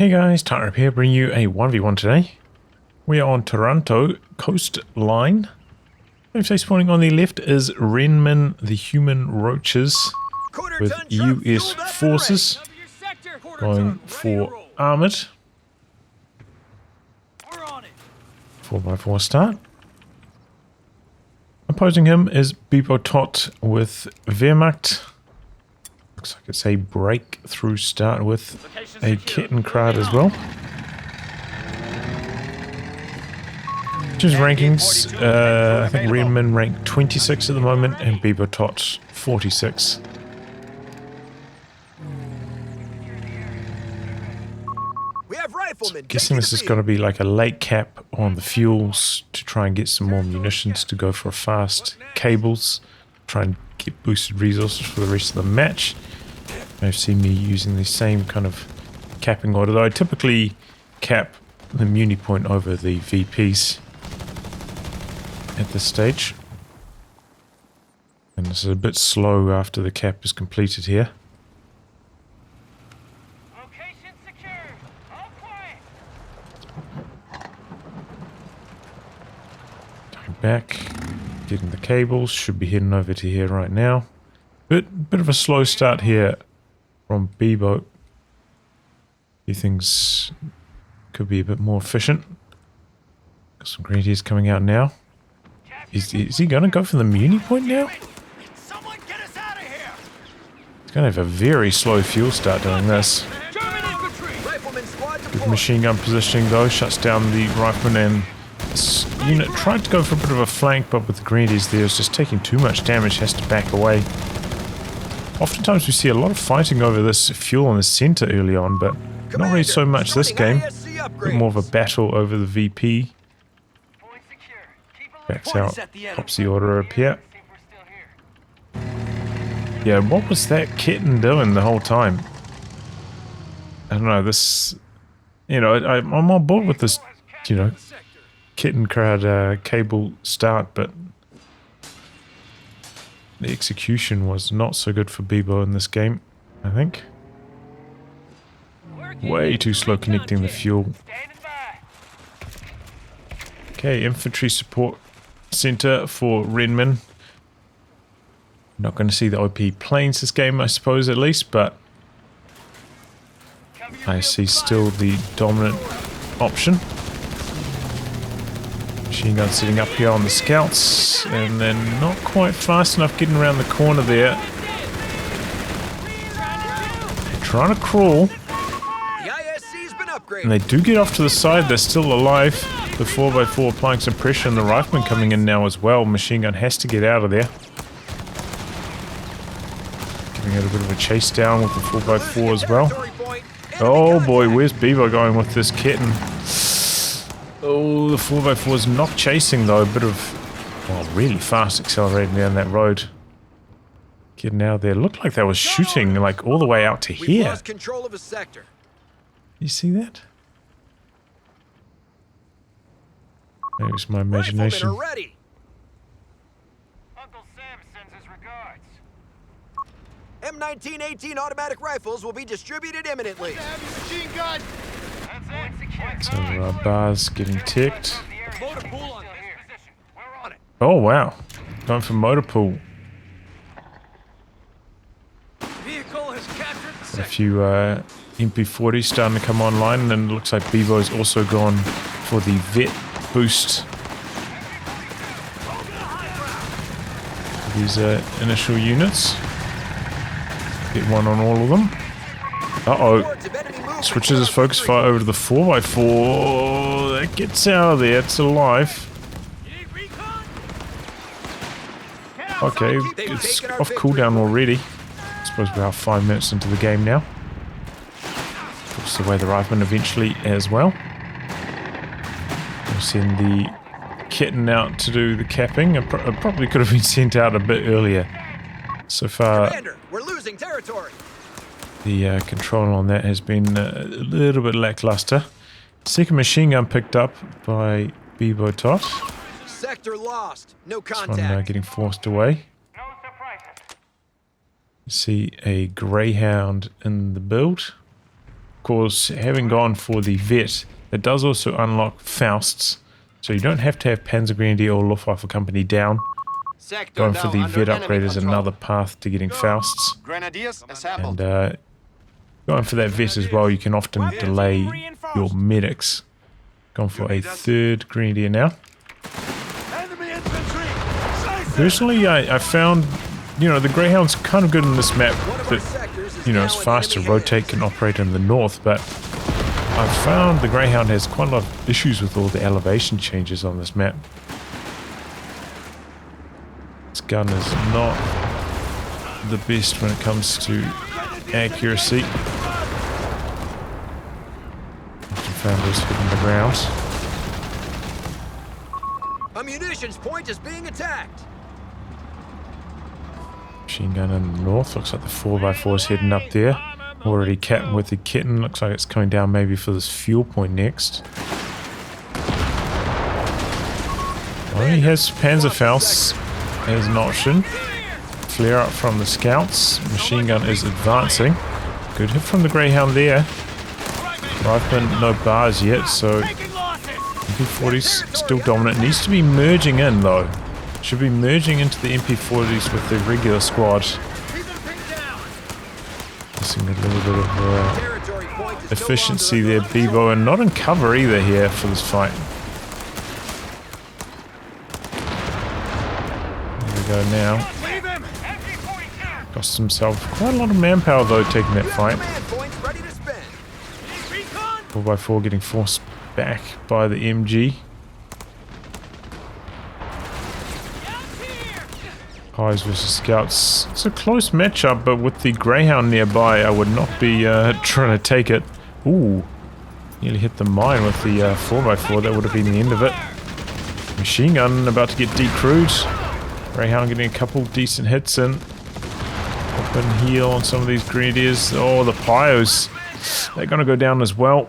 Hey guys, Tyrope here, bringing you a 1v1 today. We are on Taranto, Coastline. Say spawning on the left is Renmin, the human roaches, with US forces going for armored. 4x4 start. Opposing him is bibotot with Wehrmacht. Looks like it's a breakthrough start with a kitten crowd as well. Just rankings, I think Renmin ranked 26 at the moment and bibotot 46. So I'm guessing this is going to be like a late cap on the fuels to try and get some more munitions to go for fast cables. Try and get boosted resources for the rest of the match. I've seen me using the same kind of capping order, though I typically cap the muni point over the VPs at this stage. And this is a bit slow after the cap is completed here. Location secure. All quiet. Going back, getting the cables, should be heading over to here right now. Bit of a slow start here from Bibo. Few things could be a bit more efficient. Got some greenies coming out now. Is he going to go for the muni point now? He's going to have a very slow fuel start doing this. Good machine gun positioning though, shuts down the rifleman, and this unit tried to go for a bit of a flank, but with the greenies there, it's just taking too much damage, has to back away. Oftentimes we see a lot of fighting over this fuel in the center early on, but not really so much this game. A bit more of a battle over the VP. Backs out, pops the order up here. Yeah, what was that kitten doing the whole time? I don't know, this... You know, I'm on board with this, you know, kitten crowd cable start, but... the execution was not so good for Bibo in this game, I think. Way too slow connecting the fuel. Okay, infantry support center for Renmin. Not going to see the OP planes this game, I suppose, at least, but I see still the dominant option. Machine gun sitting up here on the scouts, and then not quite fast enough getting around the corner there. They're trying to crawl, and they do get off to the side. They're still alive. The 4x4 applying some pressure, and the rifleman coming in now as well. Machine gun has to get out of there. Giving it a bit of a chase down with the 4x4 as well. Oh boy, where's Bibo going with this kitten? Oh, the 4x4 is not chasing though, a bit of, well, really fast accelerating down that road. Getting out there, looked like they were shooting like all the way out to here. Lost control of a sector. You see that? There's my imagination. Riflemen are ready. Uncle Sam sends his regards. M1918 automatic rifles will be distributed imminently. Machine gun. That's it. So our bars getting ticked. Motor pool on this position. We're on it. Oh wow, going for motor pool. Vehicle has captured the A few MP40s starting to come online, and then it looks like Bibo's also gone for the vet boost. These initial units. Get one on all of them. Uh-oh. Switches his focus fire over to the 4x4. That gets out of there. It's alive. Okay, it's off cooldown already. I suppose we're about 5 minutes into the game now. Puts away the rifleman eventually as well. We'll send the kitten out to do the capping. It probably could have been sent out a bit earlier. So far, Commander, we're losing territory. the control on that has been a little bit lackluster. Second machine gun picked up by bibotot. Sector lost. No This contact. one getting forced away. No surprises. You see a greyhound in the build. Of course, having gone for the vet, it does also unlock Fausts, so you don't have to have Panzergrenadier or Luftwaffe Company down. Sector Going for now the under vet enemy upgrade is control. another path to getting Fausts. Grenadiers assembled. And going for that vet as well, you can often delay your medics. Going for a third Grenadier now. Enemy infantry. Personally, I found, you know, the Greyhound's kind of good in this map. One of our That, sectors is you know, now it's in fast to enemy rotate, hands. can operate in the north, but I've found the Greyhound has quite a lot of issues with all the elevation changes on this map. This gun is not the best when it comes to accuracy. Often found those hitting the ground. A munitions point is being attacked. Machine gun in the north. Looks like the 4x4 is heading up there. Already capping with the kitten. Looks like it's coming down maybe for this fuel point next. Well, he has Panzerfaust as an option. Flare up from the scouts. Machine gun is advancing. Good hit from the Greyhound there. Rifleman, no bars yet, so MP40's still dominant. Needs to be merging in though. Should be merging into the MP40s with the regular squad. Missing a little bit of Territory point is no efficiency longer there, Bebo, and not in cover either here for this fight. There we go now. Leave him. Cost himself quite a lot of manpower though taking that fight. command points ready to spend. 4x4 getting forced back by the MG. Pies versus Scouts. It's a close matchup, but with the Greyhound nearby, I would not be trying to take it. Ooh, nearly hit the mine with the 4x4. That would have been the end of it. Machine gun about to get decrewed. Greyhound getting a couple decent hits in. Open heal on some of these Grenadiers. Oh, the Pios. They're going to go down as well.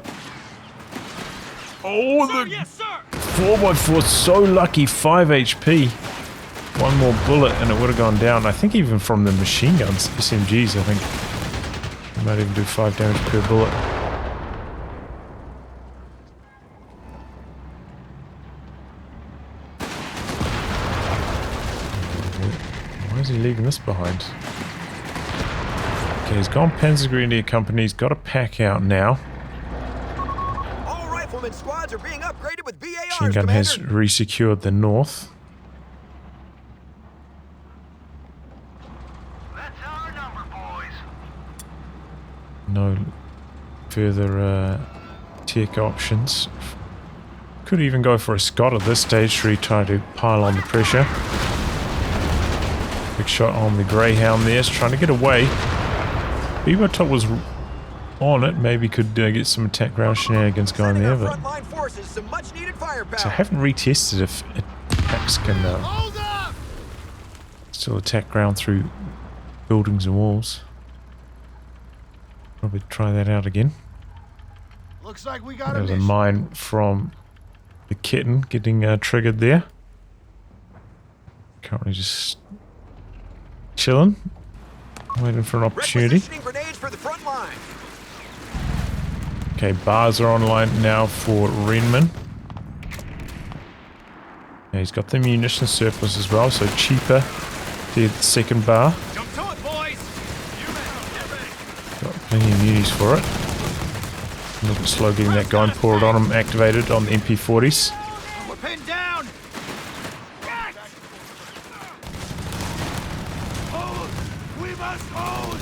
Oh, the 4x4 so lucky. 5 HP. One more bullet and it would have gone down. I think even from the machine guns, SMGs, I think. They might even do 5 damage per bullet. Why is he leaving this behind? Okay, he's gone Panzergrenadier Company. He's got a pack out now. All rifleman squads are being upgraded with BARs, Machine gun has Commander. resecured the north. No further tech options. Could even go for a Scott at this stage to try to pile on the pressure. Big shot on the Greyhound there, trying to get away. bibotot was on it, maybe could get some attack ground shenanigans going Sending there, our but frontline forces some much needed firepower. so I haven't retested if attacks can still attack ground through buildings and walls. Probably try that out again. Looks like we got There's a mine from the kitten getting triggered there. Currently just chilling, waiting for an opportunity. Requisitioning grenades for the front line. Okay, bars are online now for Renmin. Yeah, he's got the munition surplus as well, so cheaper to get the second bar. Jump to it, boys. Got plenty of munis for it. A little bit slow getting that gun poured on him, activated on the MP40s. We're pinned down. Hold. We must hold.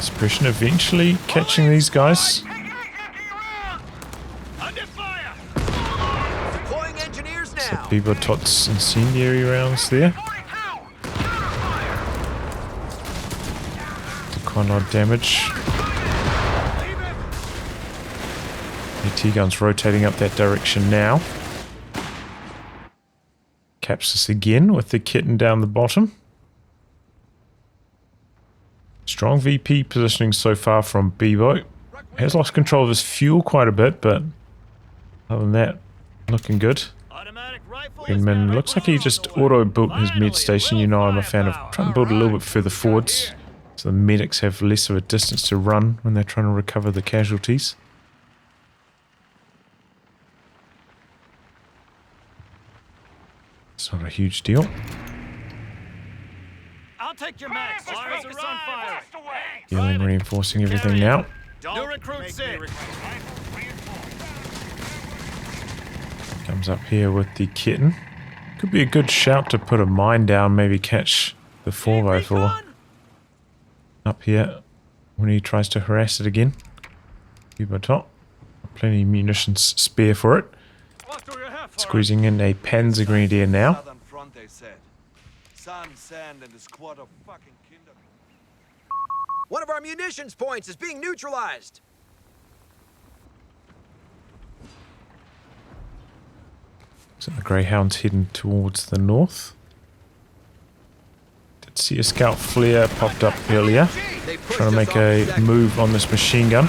Suppression eventually catching these guys. Under fire. Deploying engineers So now. bibotot's incendiary rounds there. Did quite a lot of damage. AT guns rotating up that direction now. Caps us again with the kitten down the bottom. Strong VP positioning so far from Bibo. Has lost control of his fuel quite a bit, but other than that, looking good. Renmin looks like he just auto-built his med station. You know I'm a fan of trying to build a little bit further forwards. So the medics have less of a distance to run when they're trying to recover the casualties. It's not a huge deal. I'll take your max. Just focus on fire. Healing, reinforcing everything now. New recruits in. Comes up here with the kitten. Could be a good shout to put a mine down, maybe catch the 4x4 up here when he tries to harass it again. Bibotot. Plenty of munitions spare for it. Squeezing in a Panzer Grenadier now. One of our munitions points is being neutralized. So the Greyhound's heading towards the north. Did see a scout flare popped up earlier. Trying to make a move on this machine gun.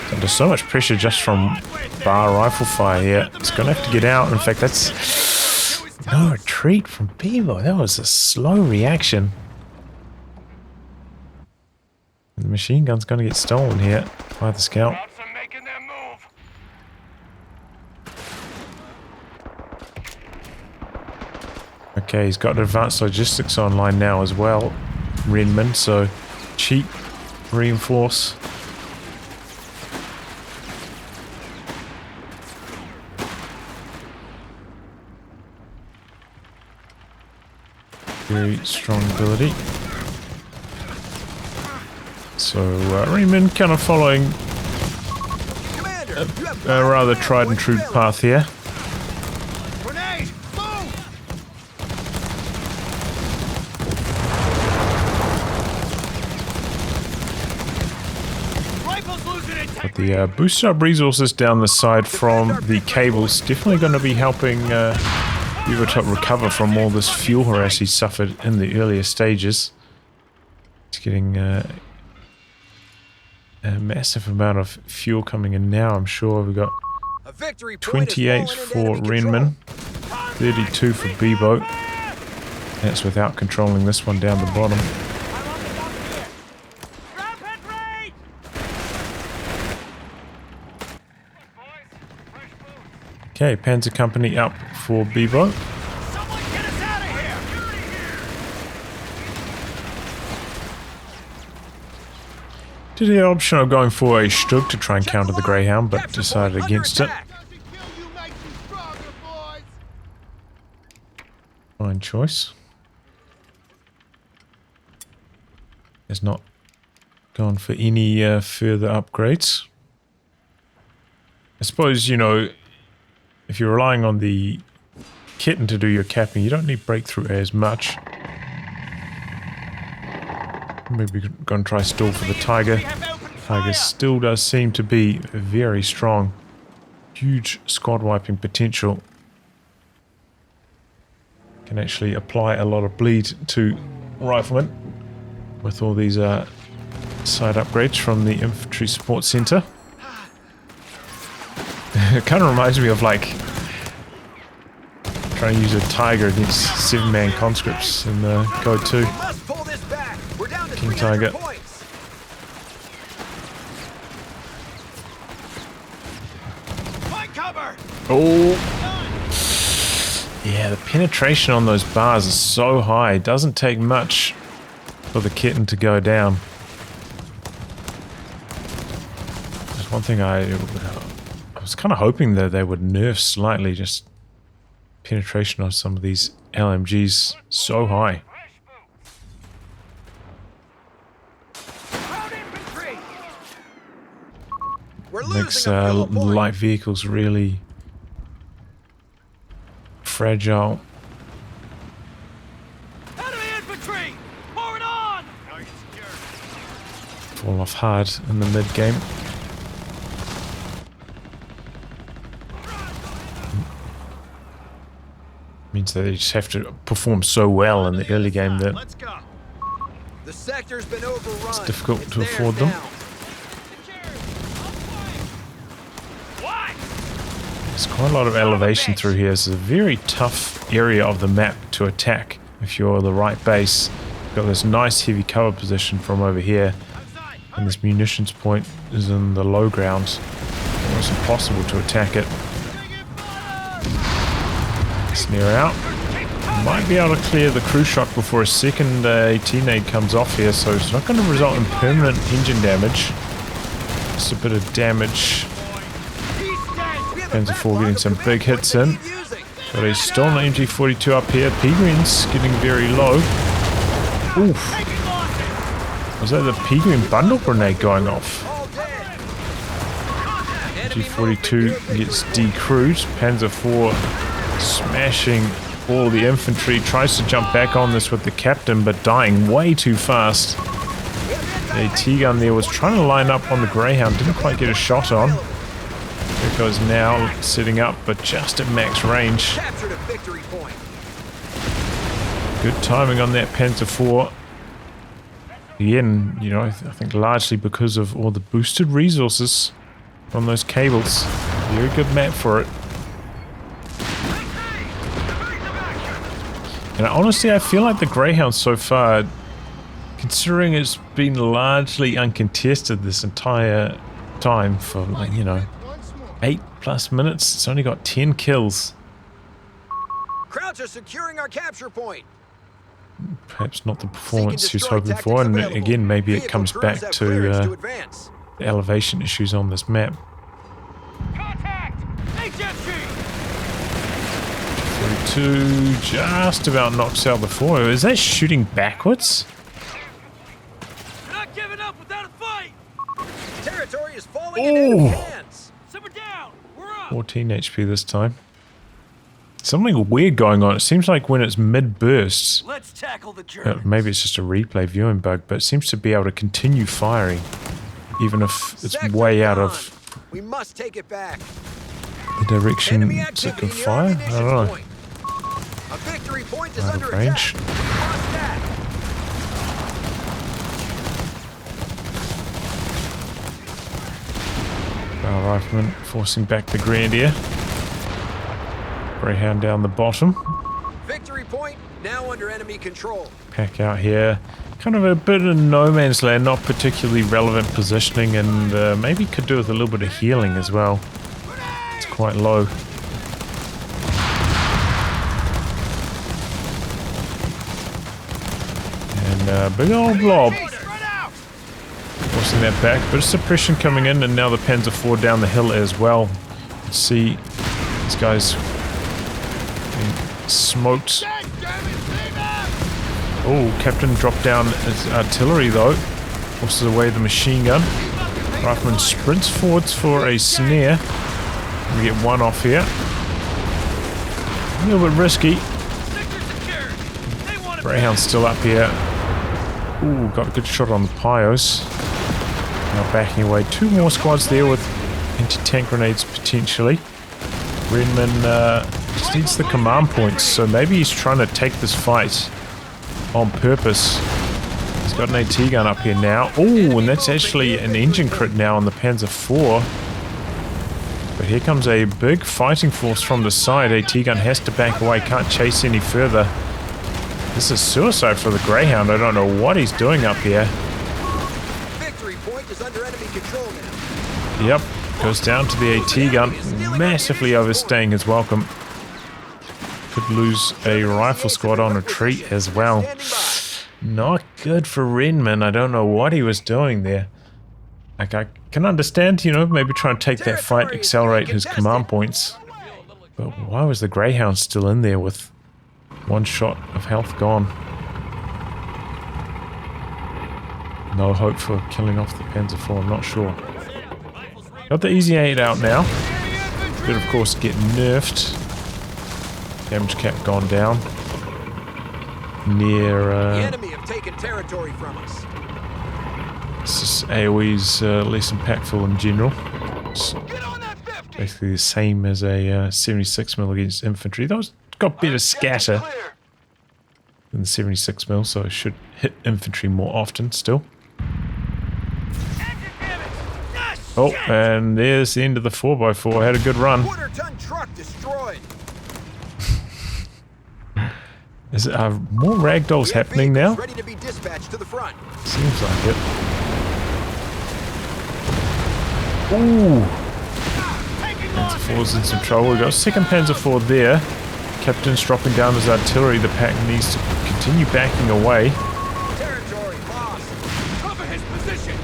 It's under so much pressure just from bar rifle fire here. It's going to have to get out. In fact, that's no retreat from Bevo. That was a slow reaction. And the machine gun's going to get stolen here by the scout. Okay, he's got advanced logistics online now as well, Renmin, so cheap, reinforce. Very strong ability. So Renmin kind of following a rather tried and true path here. But the boosted up resources down the side from the cables definitely going to be helping Bibotot recover from all this fuel harass he suffered in the earlier stages. He's getting a massive amount of fuel coming in now, I'm sure. We've got 28 for Renmin, 32 for Bibo. That's without controlling this one down the bottom. Okay, Panzer Company up for Bibo. Did the option of going for a Stug to try and counter the Greyhound, but decided against it. Fine choice. Has not gone for any further upgrades. I suppose, you know, if you're relying on the kitten to do your capping, you don't need breakthrough as much. Maybe we're going to try stall for the Tiger. Tiger still does seem to be very strong. Huge squad wiping potential. Can actually apply a lot of bleed to riflemen with all these side upgrades from the infantry support center. It kind of reminds me of like trying to use a Tiger against 7-man conscripts in the Code 2. King Tiger. Oh! Yeah, the penetration on those bars is so high. It doesn't take much for the kitten to go down. There's one thing I was kind of hoping that they would nerf slightly, just penetration on some of these LMGs so high. Makes light vehicles really fragile. Fall off hard in the mid game. Means that they just have to perform so well in the early game that it's difficult to afford them. There's quite a lot of elevation through here. It's a very tough area of the map to attack if you're the right base, got this nice heavy cover position from over here, and this munitions point is in the low ground. Almost impossible to attack it. Snare out. Might be able to clear the crew shock before a second AT nade comes off here, so it's not going to result in permanent engine damage. Just a bit of damage. Panzer IV getting some big hits in. Got a stolen MG42 up here. Pegreen's getting very low. Oof. Was that the Pegreen bundle grenade going off? MG42 gets decrewed. Panzer IV smashing all the infantry. Tries to jump back on this with the captain, but dying way too fast. The AT gun there was trying to line up on the Greyhound. Didn't quite get a shot on. There goes now, setting up, but just at max range. Good timing on that Panzer IV. Again, you know, I think largely because of all the boosted resources from those cables. Very good map for it. And honestly, I feel like the Greyhound so far, considering it's been largely uncontested this entire time for, like, you know, 8+ minutes, it's only got 10 kills. Krauts are securing our capture point. Perhaps not the performance he was hoping for, and again, maybe it comes back to the elevation issues on this map. Contact! HFG! 42 just about knocks out the 4. Is that shooting backwards? We're not giving up without a fight! Territory is falling in enemy hands. Simmer down! We're up! 14 HP this time. Something weird going on. It seems like when it's mid-bursts, Let's tackle the Germans. maybe it's just a replay viewing bug, but it seems to be able to continue firing, even if it's way out of We must take it back. the direction Enemy it activity can near fire. I ammunition don't know. point. A victory point is Out under of range. attack. Lost that. Our rifleman forcing back the Grenadier. Greyhound down the bottom. Victory point now under enemy control. Pack out here. Kind of a bit of no man's land, not particularly relevant positioning, and maybe could do with a little bit of healing as well. It's quite low. And big old blob. Forcing that back. Bit of suppression coming in, and now the Panzer IV down the hill as well. Let's see these guys being smoked. Oh, Captain dropped down his artillery though. Forces away the machine gun. Rifleman sprints forwards for a snare. We get one off here. A little bit risky. Greyhound's still up here. Ooh, got a good shot on the Pios. Now backing away. 2 more squads there with anti-tank grenades potentially. Renmin just needs the command points, so maybe he's trying to take this fight on purpose. He's got an AT gun up here now. Oh, and that's actually an engine crit now on the Panzer IV. But here comes a big fighting force from the side. AT gun has to back away, can't chase any further. This is suicide for the Greyhound. I don't know what he's doing up here. Victory point is under enemy control now. Yep, goes down to the AT gun, massively overstaying his welcome. Could lose a rifle squad on retreat as well. Not good for Renmin. I don't know what he was doing there. Like, I can understand, you know, maybe trying to take that fight, accelerate his command points. But why was the Greyhound still in there with 1 shot of health gone? No hope for killing off the Panzer IV, I'm not sure. Got the Easy 8 out now. Did of course get nerfed. Damage cap gone down. Near The enemy have taken territory from us. this is AoE's less impactful in general. It's basically the same as a 76mm against infantry. Those got better scatter than the 76mm, so it should hit infantry more often still. Oh, and there's the end of the 4x4. Had a good run. Quarter-ton truck destroyed. Is it, more ragdolls We have happening now? vehicles ready to be dispatched to the front. Seems like it. Ooh! Panzer IV's in some trouble. We've got second Panzer IV there. Captain's dropping down his artillery. The pack needs to continue backing away. Territory lost. Cover his position.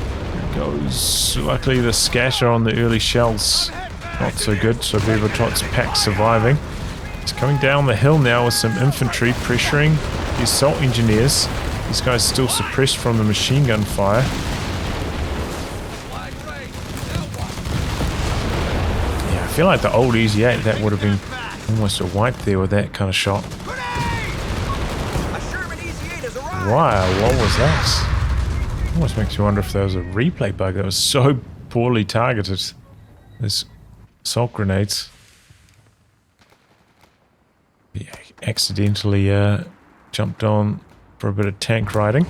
Goes. Luckily, the scatter on the early shells not so good. So Bibotot pack surviving. It's coming down the hill now with some infantry pressuring the assault engineers. These guys still suppressed from the machine gun fire. Yeah, I feel like the old Easy 8, that would have been almost a wipe there with that kind of shot. Wow, what was that? Almost makes me wonder if there was a replay bug that was so poorly targeted. There's assault grenades. Yeah, accidentally jumped on for a bit of tank riding.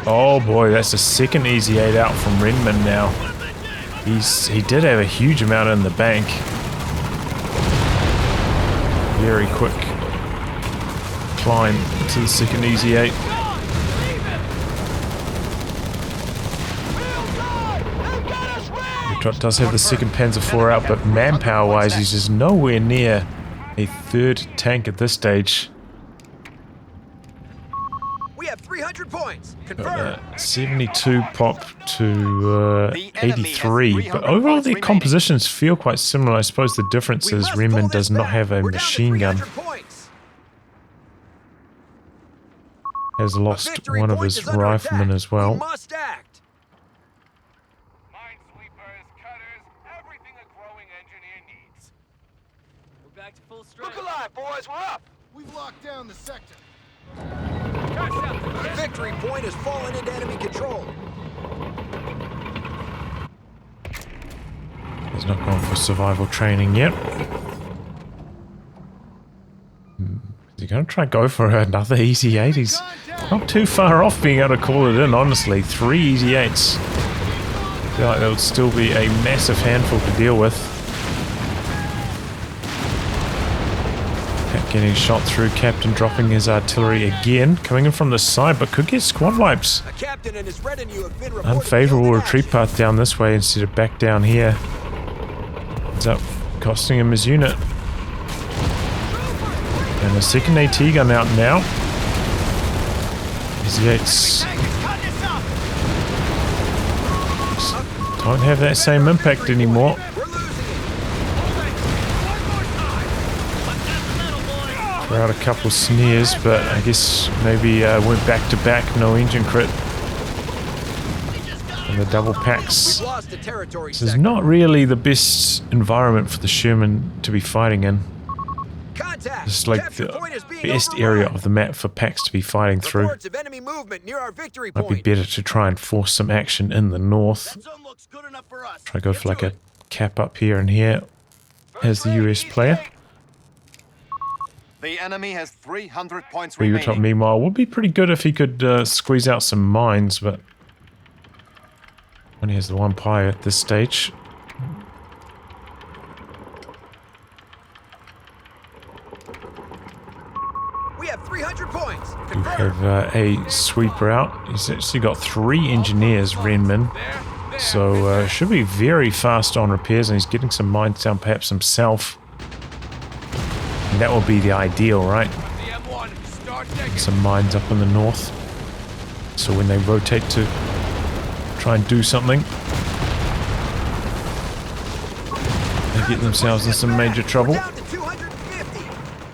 Oh boy, that's the second Easy 8 out from Renmin now. He did have a huge amount in the bank. Very quick climb to the second Easy 8. Does have the second Panzer IV out, but manpower wise he's just nowhere near a third tank at this stage. We have 300 points. Confirmed. 72 pop to 83, but overall their compositions feel quite similar. I suppose the difference is Renmin does not have a machine gun. Has lost one of his riflemen as well. Look alive, boys, we're up! We've locked down the sector. The victory point has fallen into enemy control. He's not gone for survival training yet. Is he going to try and go for another Easy 8? He's not too far off being able to call it in, honestly. 3 Easy 8s. I feel like that would still be a massive handful to deal with. Getting shot through, Captain dropping his artillery again, coming in from the side, but could get squad wipes. Unfavorable retreat path down this way instead of back down here. Ends up costing him his unit. And the second AT gun out now. His Yates don't have that same impact anymore. Throw out a couple snares, but I guess maybe went back to back, no engine crit. And the double packs. This is not really the best environment for the Sherman to be fighting in. It's like the best area of the map for packs to be fighting through. Might be better to try and force some action in the north. Try to go for like a cap up here and here as the US player. The enemy has 300 points remaining. Bibotot, meanwhile, would be pretty good if he could squeeze out some mines, but only has the one pie at this stage. We have 300 points. We have a sweeper out. He's actually got 3 engineers, Renmin. So should be very fast on repairs, and he's getting some mines down perhaps himself. And that would be the ideal, right? Some mines up in the north. So when they rotate to try and do something, they get themselves in some major trouble.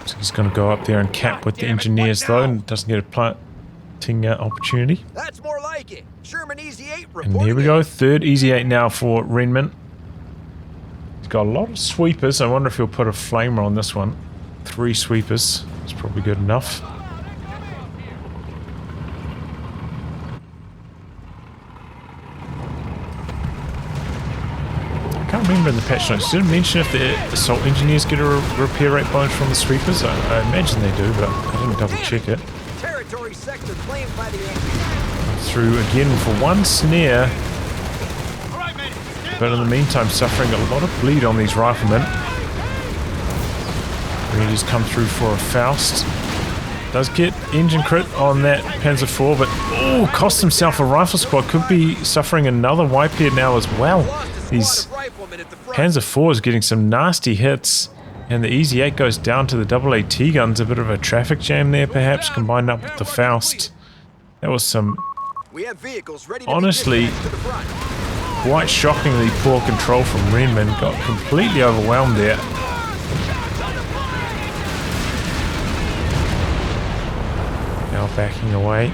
So he's going to go up there and cap with the engineers though, and doesn't get a planting opportunity. That's more like it. Sherman Easy 8 And here we go, third Easy 8 now for Renmin. He's got a lot of sweepers. I wonder if he'll put a flamer on this one. 3 sweepers. It's probably good enough. I can't remember in the patch notes. Did it mention if the assault engineers get a repair rate bonus from the sweepers? I imagine they do, but I didn't double check it. Territory sector claimed by the enemy. Through again for 1 snare. But in the meantime, suffering a lot of bleed on these riflemen. We just come through for a Faust. Does get engine crit on that Panzer IV, but oh, cost himself a rifle squad. Could be suffering another wipe here now as well. These Panzer IV is getting some nasty hits, and the Easy 8 goes down to the AAT guns. A bit of a traffic jam there, perhaps, combined up with the Faust. That was some, honestly, quite shockingly poor control from Renmin. Got completely overwhelmed there. Now backing away.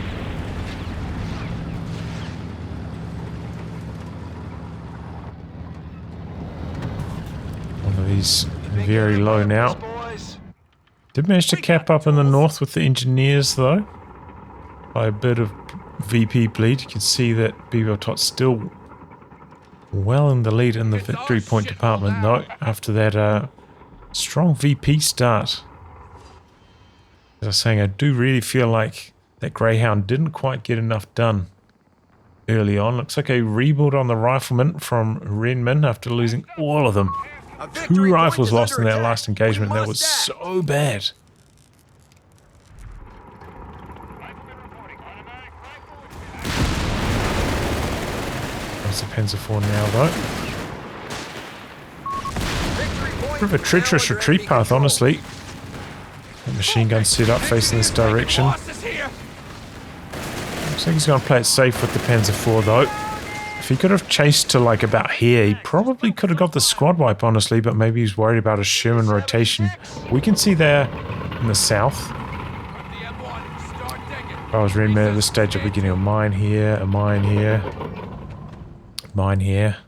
One of these very low now. Did manage to cap up in the north with the engineers though. By a bit of VP bleed. You can see that bibotot still well in the lead in the victory point department though, after that strong VP start. As I was saying, I do really feel like that Greyhound didn't quite get enough done early on. Looks like a rebuild on the rifleman from Renmin after losing all of them. 2 rifles lost in that last engagement. That was so bad. There's the Panzer IV now though. Bit of a treacherous retreat path, honestly. The machine gun set up facing this direction. Looks like he's going to play it safe with the Panzer IV though. If he could have chased to like about here, he probably could have got the squad wipe, honestly, but maybe he's worried about a Sherman rotation. We can see there in the south. If I was Renmin at this stage, I'd be getting a mine here, a mine here, mine here.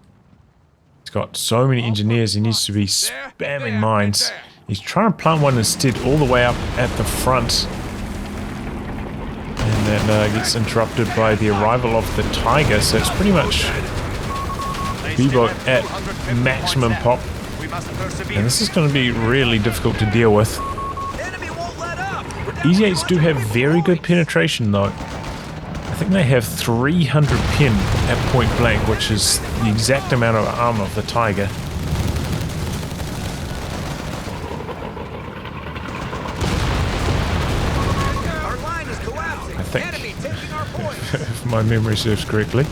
He's got so many engineers, he needs to be spamming mines. He's trying to plant one instead all the way up at the front. And then gets interrupted by the arrival of the Tiger, so it's pretty much Bebot at maximum pop. And this is going to be really difficult to deal with. Easy 8s do have very good penetration though. I think they have 300 pen at point blank, which is the exact amount of armor of the Tiger. I think, if my memory serves correctly.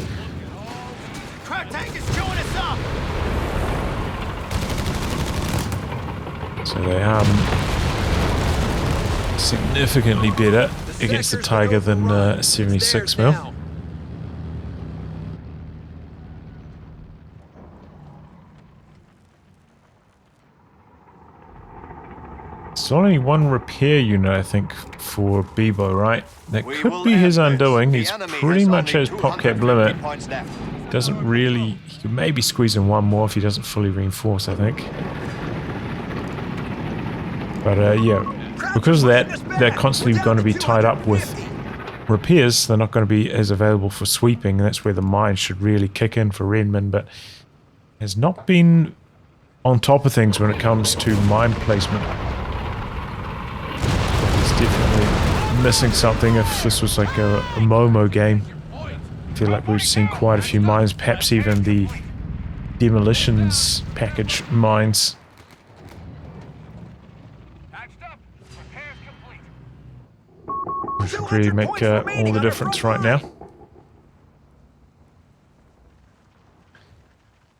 So they are significantly better against the Tiger than 76mm. It's only one repair unit, I think, for Bebo, right? That could be his undoing. He's pretty much at his pop cap limit. Doesn't really... He could maybe squeeze in one more if he doesn't fully reinforce, I think. But yeah, because of that, they're constantly going to be tied up with repairs. They're not going to be as available for sweeping. And that's where the mine should really kick in for Renmin, but has not been on top of things when it comes to mine placement. Definitely missing something if this was like a Momo game. I feel like we've seen quite a few mines, perhaps even the demolitions package mines. Which would really make all the difference right now.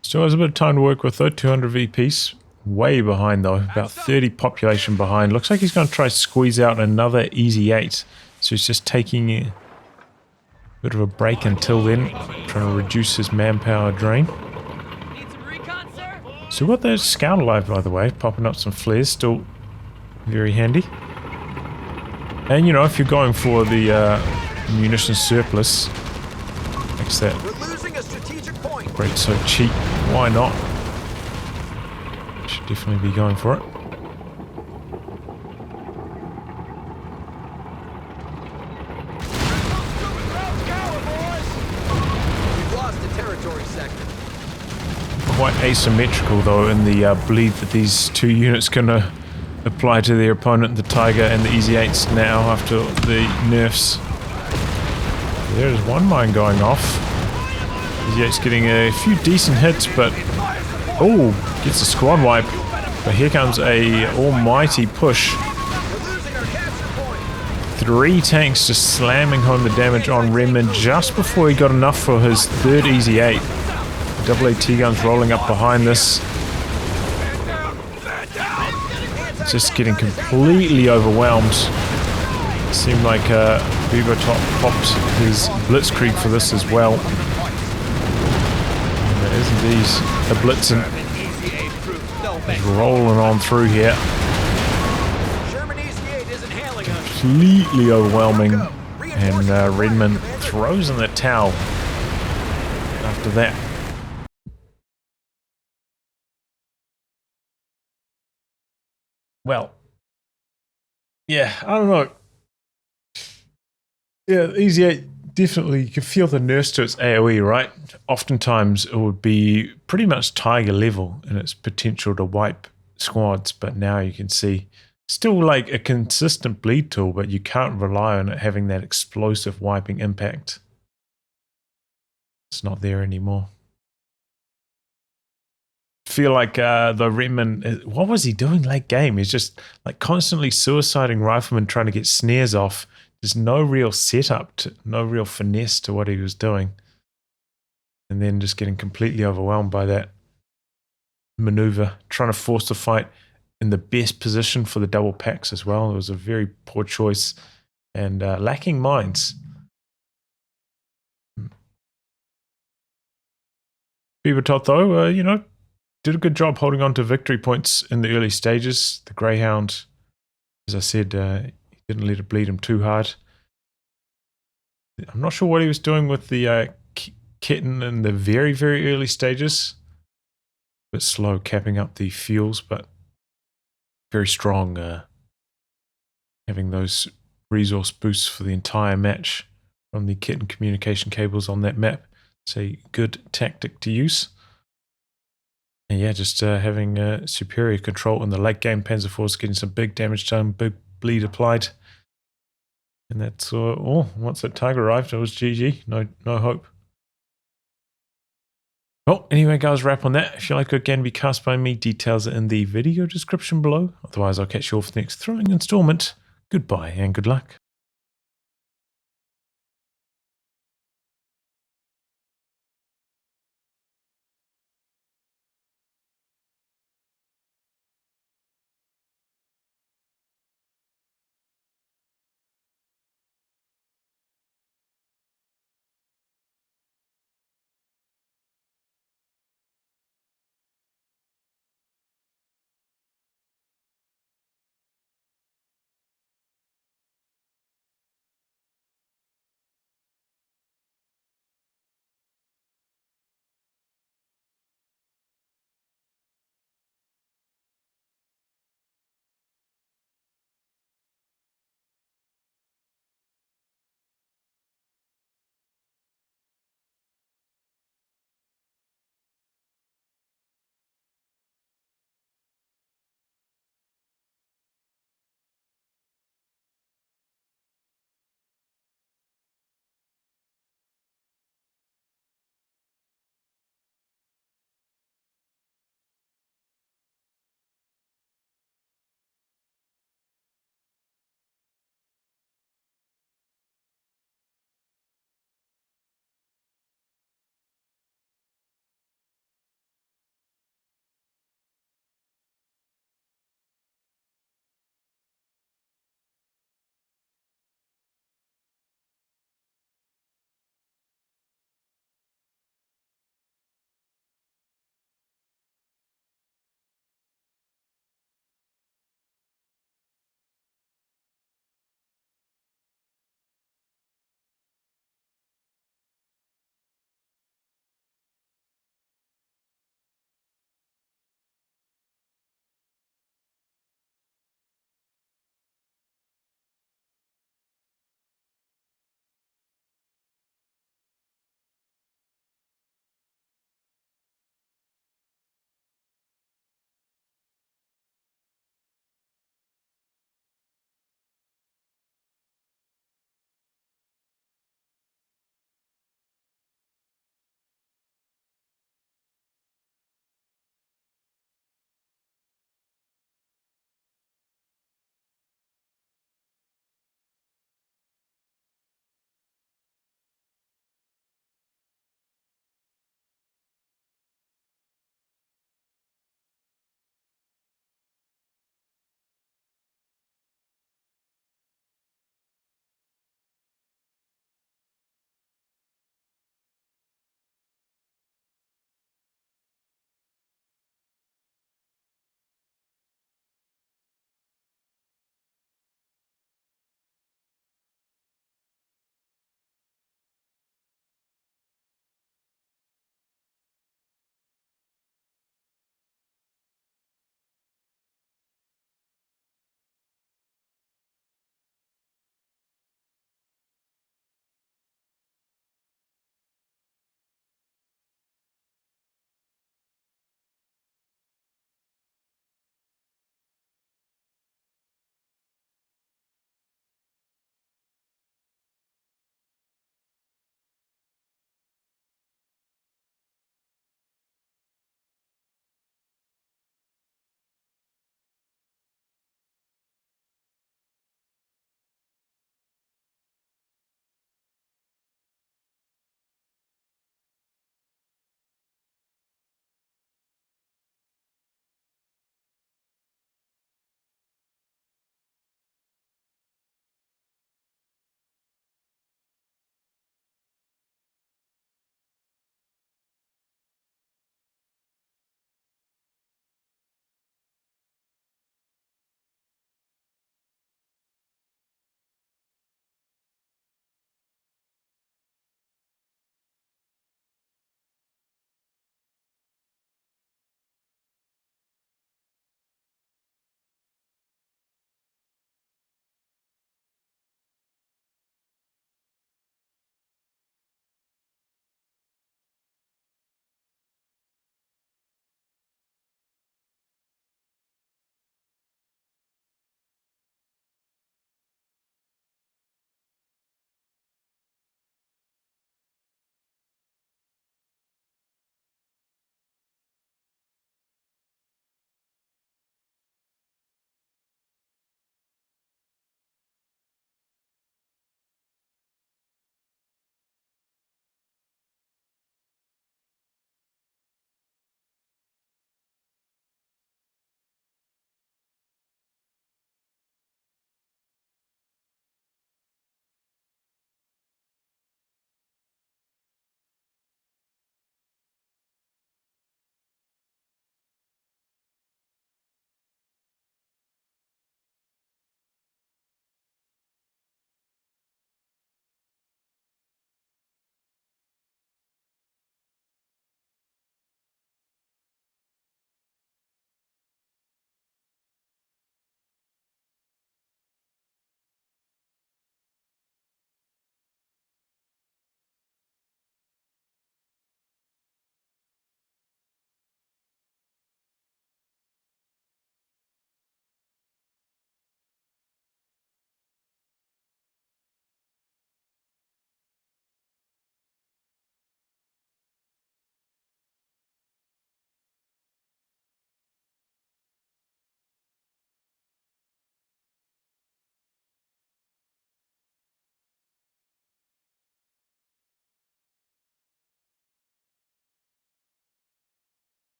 Still has a bit of time to work with though, 200 VPs. Way behind though, about 30 population behind. Looks like he's going to try to squeeze out another Easy 8. So he's just taking a bit of a break until then, trying to reduce his manpower drain. So got those scout alive by the way, popping up some flares, still very handy. And you know, if you're going for the munition surplus, makes that great so cheap, why not? Should definitely be going for it. We've lost the territory sector. Quite asymmetrical though in the bleed that these two units can apply to their opponent, the Tiger and the Easy 8s now after the nerfs. There's one mine going off. Easy 8's getting a few decent hits, but oh, gets a squad wipe. But here comes a almighty push. We're losing our capture point. 3 tanks just slamming home the damage on Renmin just before he got enough for his 3rd easy 8. Double AT guns rolling up behind this. Just getting completely overwhelmed. Seemed like bibotot popped his blitzkrieg for this as well. And that is indeed a blitzen. He's rolling on through here. Sherman Easy 8 isn't handling us. Completely overwhelming. And Renmin throws in the towel after that. Well, yeah, I don't know. Yeah, Easy 8, definitely, you can feel the nurse to its AoE, right? Oftentimes it would be pretty much Tiger level in its potential to wipe squads, but now you can see still like a consistent bleed tool, but you can't rely on it having that explosive wiping impact. It's not there anymore. Feel like the Renmin, what was he doing late game? He's just like constantly suiciding riflemen trying to get snares off. There's no real setup, no real finesse to what he was doing. And then just getting completely overwhelmed by that maneuver, trying to force the fight in the best position for the double packs as well. It was a very poor choice and lacking mines. bibotot though, you know, did a good job holding on to victory points in the early stages. The Greyhound, as I said, he didn't let it bleed him too hard. I'm not sure what he was doing with the kitten in the very, very early stages. A bit slow capping up the fuels, but very strong having those resource boosts for the entire match from the kitten communication cables on that map. It's a good tactic to use. And yeah, just having superior control in the late game. Panzer IV getting some big damage done, big bleed applied. And that's all. Once that Tiger arrived, it was GG. No hope. Well, anyway, guys, wrap on that. If you like what can be cast by me, details are in the video description below. Otherwise, I'll catch you all for the next thrilling installment. Goodbye and good luck.